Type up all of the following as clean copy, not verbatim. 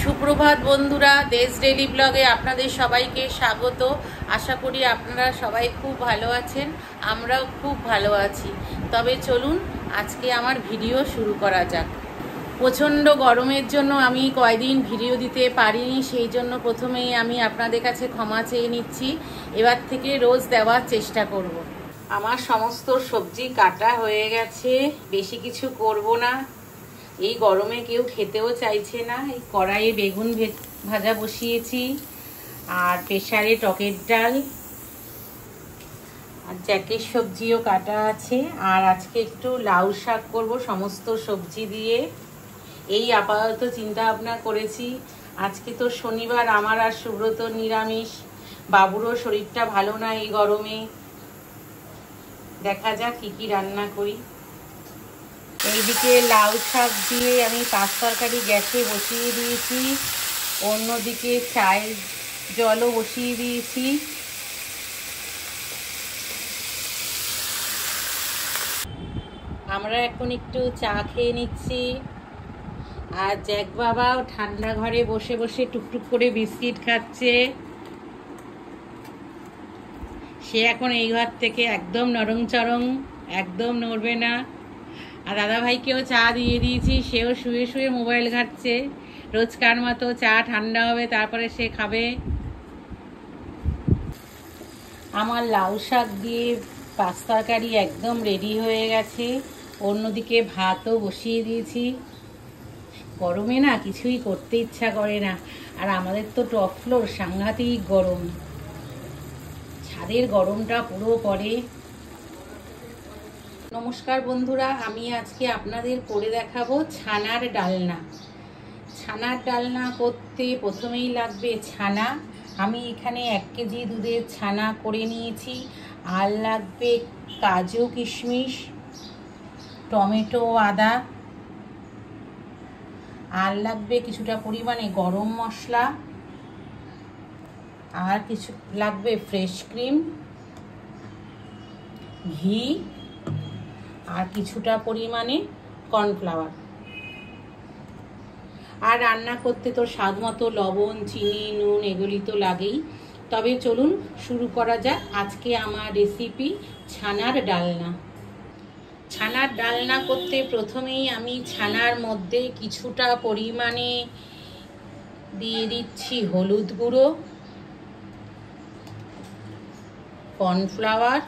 সুপ্রভাত বন্ধুরা, দেশ ডেইলি ব্লগে আপনাদের সবাইকে স্বাগত। আশা করি আপনারা সবাই খুব ভালো আছেন, আমরাও খুব ভালো আছি। তবে চলুন আজকে আমার ভিডিও শুরু করা যাক। প্রচণ্ড গরমের জন্য আমি কয়দিন ভিডিও দিতে পারিনি, সেই জন্য প্রথমেই আমি আপনাদের কাছে ক্ষমা চেয়ে নিচ্ছি। এবার থেকে রোজ দেওয়ার চেষ্টা করব। আমার সমস্ত সবজি কাটা হয়ে গেছে, বেশি কিছু করব না। এই গরমে কেউ খেতেও চাইছে না। এই কড়াইয়ে বেগুন ভাজা বসিয়েছি, আর প্রেসারে টকের ডাল, আর জ্যাকের সবজিও কাটা আছে। আর আজকে একটু লাউ শাক করব সমস্ত সবজি দিয়ে। এই আপাতত চিন্তা ভাবনা করেছি। আজকে তো শনিবার, আমার আর সুব্রত নিরামিষ। বাবুরও শরীরটা ভালো না এই গরমে। দেখা যাক কি কি রান্না করি। এইদিকে লাউ শাক দিয়ে আমি পাঁচ তরকারি গ্যাসে বসিয়ে দিয়েছি, অন্যদিকে চায়ের জলও বসিয়ে দিয়েছি। আমরা এখন একটু চা খেয়ে নিচ্ছি, আর জ্যাক বাবাও ঠান্ডা ঘরে বসে বসে টুকটুক করে বিস্কিট খাচ্ছে। সে এখন এই ঘর থেকে একদম নরম চরম, একদম নড়বে না। আর দাদাভাইকেও চা দিয়ে দিয়েছি, সেও শুয়ে শুয়ে মোবাইল ঘাঁটছে। রোজকার মতো চা ঠান্ডা হবে, তারপরে সে খাবে। আমার লাউ শাক দিয়ে পাঁচ তরকারি একদম রেডি হয়ে গেছে। অন্যদিকে ভাতও বসিয়ে দিয়েছি। গরমে না কিছুই করতে ইচ্ছা করে না। আর আমাদের তো টপ ফ্লোর, সাংঘাতিক গরম। ছাদের গরমটা পুরো পড়ে। নমস্কার বন্ধুরা, আমি আজকে আপনাদের করে দেখাবো ছানার ডালনা। ছানার ডালনা করতে প্রথমেই লাগবে ছানা। আমি এখানে 1 কেজি দুধের ছানা করে নিয়েছি। আর লাগবে কাজু কিশমিশ, টমেটো, আদা। আর লাগবে কিছুটা পরিমাণে গরম মশলা, আর কিছু লাগবে ফ্রেশ ক্রিম, ঘি, আর কিছুটা পরিমাণে কর্নফ্লাওয়ার। আর রান্না করতে তো স্বাদ মতো লবণ, চিনি, নুন এগুলি তো লাগেই। তবে চলুন শুরু করা যাক আজকে আমার রেসিপি ছানার ডালনা। ছানার ডালনা করতে প্রথমেই আমি ছানার মধ্যে কিছুটা পরিমাণে দিয়ে দিচ্ছি হলুদ গুঁড়ো, কর্নফ্লাওয়ার,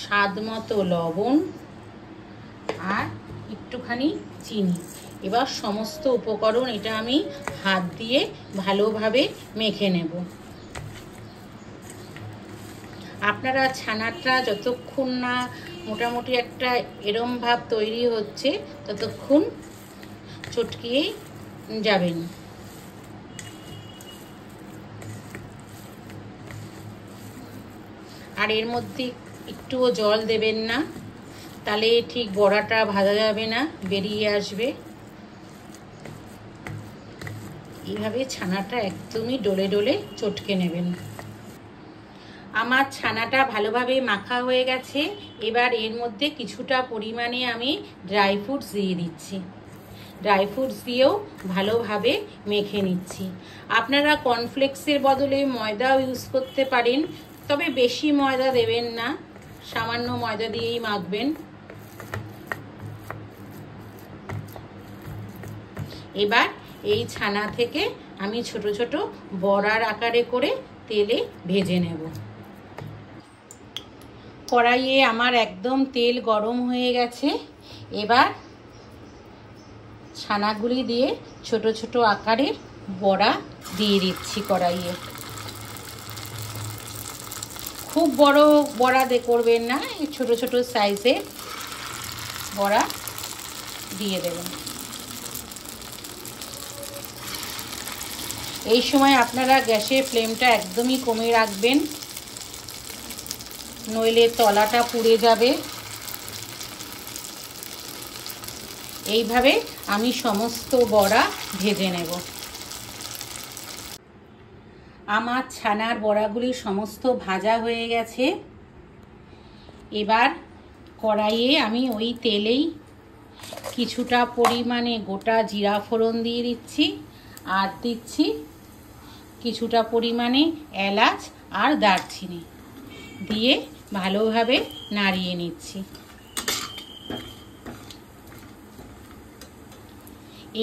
স্বাদ মতো লবণ, আর একটুখানি চিনি। এবার সমস্ত উপকরণ এটা আমি হাত দিয়ে ভালোভাবে মেখে নেব। আপনারা ছানাটা যতক্ষণ না মোটামুটি একটা এরম ভাব তৈরি হচ্ছে ততক্ষণ চটকিয়ে যাবেন। আর এর মধ্যে একটুও জল দেবেন না, তাহলে ঠিক বড়াটা ভাজা যাবে না, বেরিয়ে আসবে। এইভাবে ছানাটা একদমই ডলে ডলে চটকে নেবেন। আমার ছানাটা ভালোভাবে মাখা হয়ে গেছে। এবার এর মধ্যে কিছুটা পরিমাণে আমি ড্রাই ফ্রুটস দিয়ে দিচ্ছি। ড্রাই ফ্রুটস দিয়েও ভালোভাবে মেখে নিচ্ছি। আপনারা কর্নফ্লেক্সের বদলে ময়দাও ইউজ করতে পারেন, তবে বেশি ময়দা দেবেন না, সামান্য ময়দা দিয়েই মাখবেন। এবার এই ছানা থেকে আমি ছোট ছোট বড়ার আকারে করে তেলে ভেজে নেব। কড়াইয়ে আমার একদম তেল গরম হয়ে গেছে। এবার ছানাগুলি দিয়ে ছোট ছোট আকারের বড়া দিয়ে দিচ্ছি কড়াইয়ে। খুব বড় বড়া করবেন না, এই ছোট ছোট সাইজের বড়া দিয়ে দেবেন। এই সময় আপনারা গ্যাসের ফ্লেমটা একদমই কমে রাখবেন, নইলে তলাটা পুড়ে যাবে। এইভাবে আমি সমস্ত বড়া ভেজে নেব। আমার ছানার বড়াগুলি সমস্ত ভাজা হয়ে গেছে। এবার কড়াইয়ে আমি ওই তেলেই কিছুটা পরিমাণে গোটা জিরা ফোড়ন দিয়ে দিচ্ছি, আর দিচ্ছি কিছুটা পরিমাণে এলাচ আর দারচিনি দিয়ে ভালোভাবে নাড়িয়ে নিচ্ছি।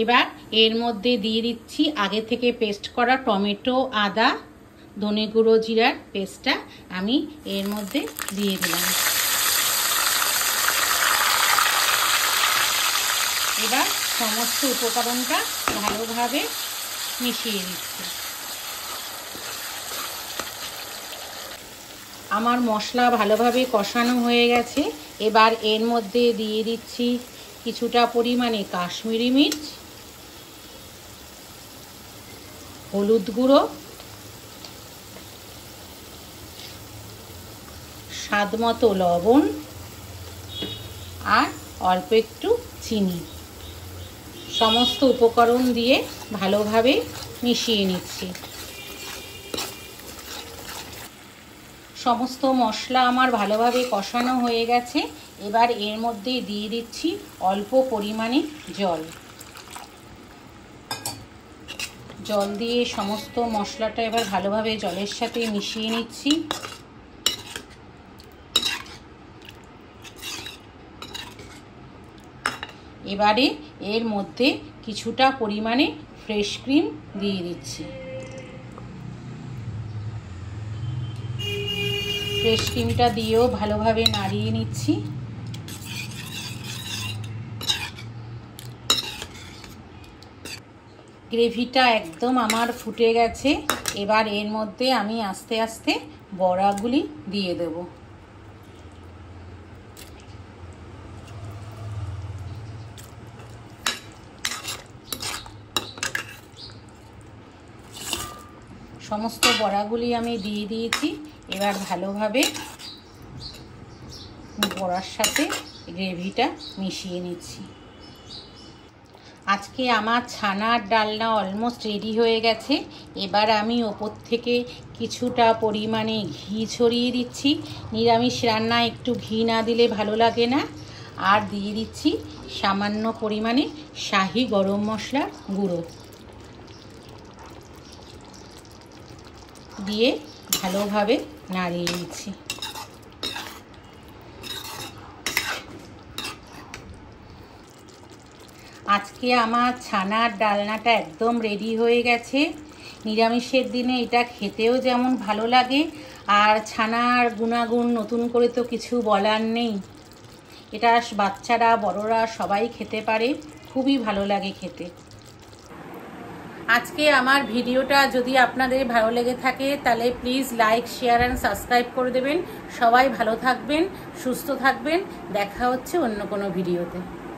এবার এর মধ্যে দিয়ে দিচ্ছি আগে থেকে পেস্ট করা টমেটো, আদা, ধনে গুঁড়ো, জিরার পেস্টটা আমি এর মধ্যে দিয়ে দিলাম। এবার সমস্ত উপকরণটা ভালোভাবে মিশিয়ে দিচ্ছি। আমার মশলা ভালোভাবে কষানো হয়ে গেছে। এবার এর মধ্যে দিয়ে দিচ্ছি কিছুটা পরিমাণে কাশ্মীরি মির্চ, হলুদ গুঁড়ো, স্বাদ মতো লবণ আর অল্প একটু চিনি। সমস্ত উপকরণ দিয়ে ভালোভাবে মিশিয়ে নিচ্ছি। সমস্ত মশলা আমার ভালোভাবে কষানো হয়ে গেছে। এবার এর মধ্যে দিয়ে দিচ্ছি অল্প পরিমাণে জল। জল দিয়ে সমস্ত মশলাটা এবার ভালোভাবে জলের সাথে মিশিয়ে নিচ্ছি। এবারে এর মধ্যে কিছুটা পরিমাণে ফ্রেশ ক্রিম দিয়ে দিচ্ছি। ফ্রেশ ক্রিমটা দিয়েও ভালোভাবে নাড়িয়ে নিচ্ছি। গ্রেভিটা একদম আমার ফুটে গেছে। এবার এর মধ্যে আমি আস্তে আস্তে বড়াগুলি দিয়ে দেব। সমস্ত বড়াগুলি আমি দিয়ে দিয়েছি। এবার ভালোভাবে বড়ার সাথে গ্রেভিটা মিশিয়ে নিচ্ছি। আজকে আমার ছানার ডালনা অলমোস্ট রেডি হয়ে গেছে। এবার আমি ওপর থেকে কিছুটা পরিমাণে ঘি ছড়িয়ে দিচ্ছি। নিরামিষ রান্না একটু ঘি না দিলে ভালো লাগে না। আর দিয়ে দিচ্ছি সামান্য পরিমাণে শাহি গরম মশলার গুঁড়ো দিয়ে ভালোভাবে নাড়িয়ে নিচ্ছি। আজকে আমার ছানার ডালনাটা একদম রেডি হয়ে গেছে। নিরামিষের দিনে এটা খেতেও যেমন ভালো লাগে, আর ছানার গুণাগুণ নতুন করে তো কিছু বলার নেই। এটা বাচ্চারা বড়রা সবাই খেতে পারে, খুবই ভালো লাগে খেতে। আজকে আমার ভিডিওটা যদি আপনাদের ভালো লেগে থাকে তাহলে please like, share and subscribe করে দেবেন। সবাই ভালো থাকবেন, সুস্থ থাকবেন। দেখা হচ্ছে অন্য কোনো ভিডিওতে।